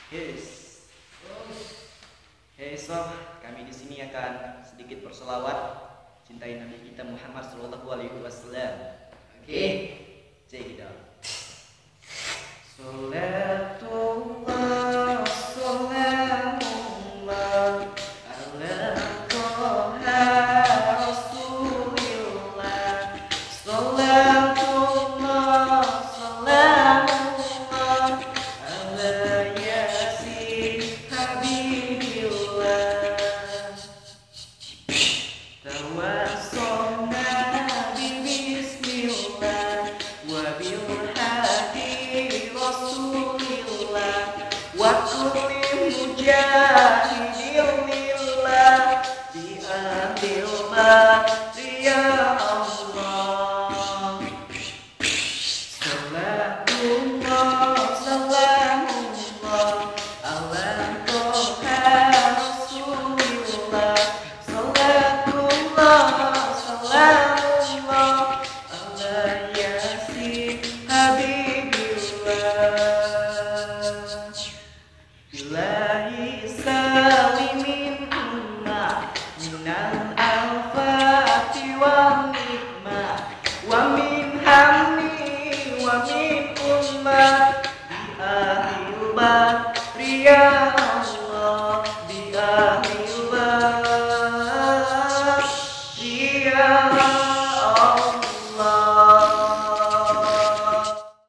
Yes. Hey sob, kami di sini akan sedikit bersolawat cintai Nabi kita Muhammad Sallallahu Alaihi Wasallam. Oke, check it out. Salatullah, salamullah, ala Toha Rasulillah. Salatullah, salamullah, ala Yasin Habibillah. Tawassalna bismillah wa bil hadi rasulillah wa kulli mujahidin lillah bi ahlillah ya Allah. Salatullah, salamullah, ala Toha Rasulillah. Salatullah, salamullah, ala Yasin Habibillah. Billahi salimin ummah minal afati wa nikmah wa min hammi wa min ummah bi akhil bahriyah.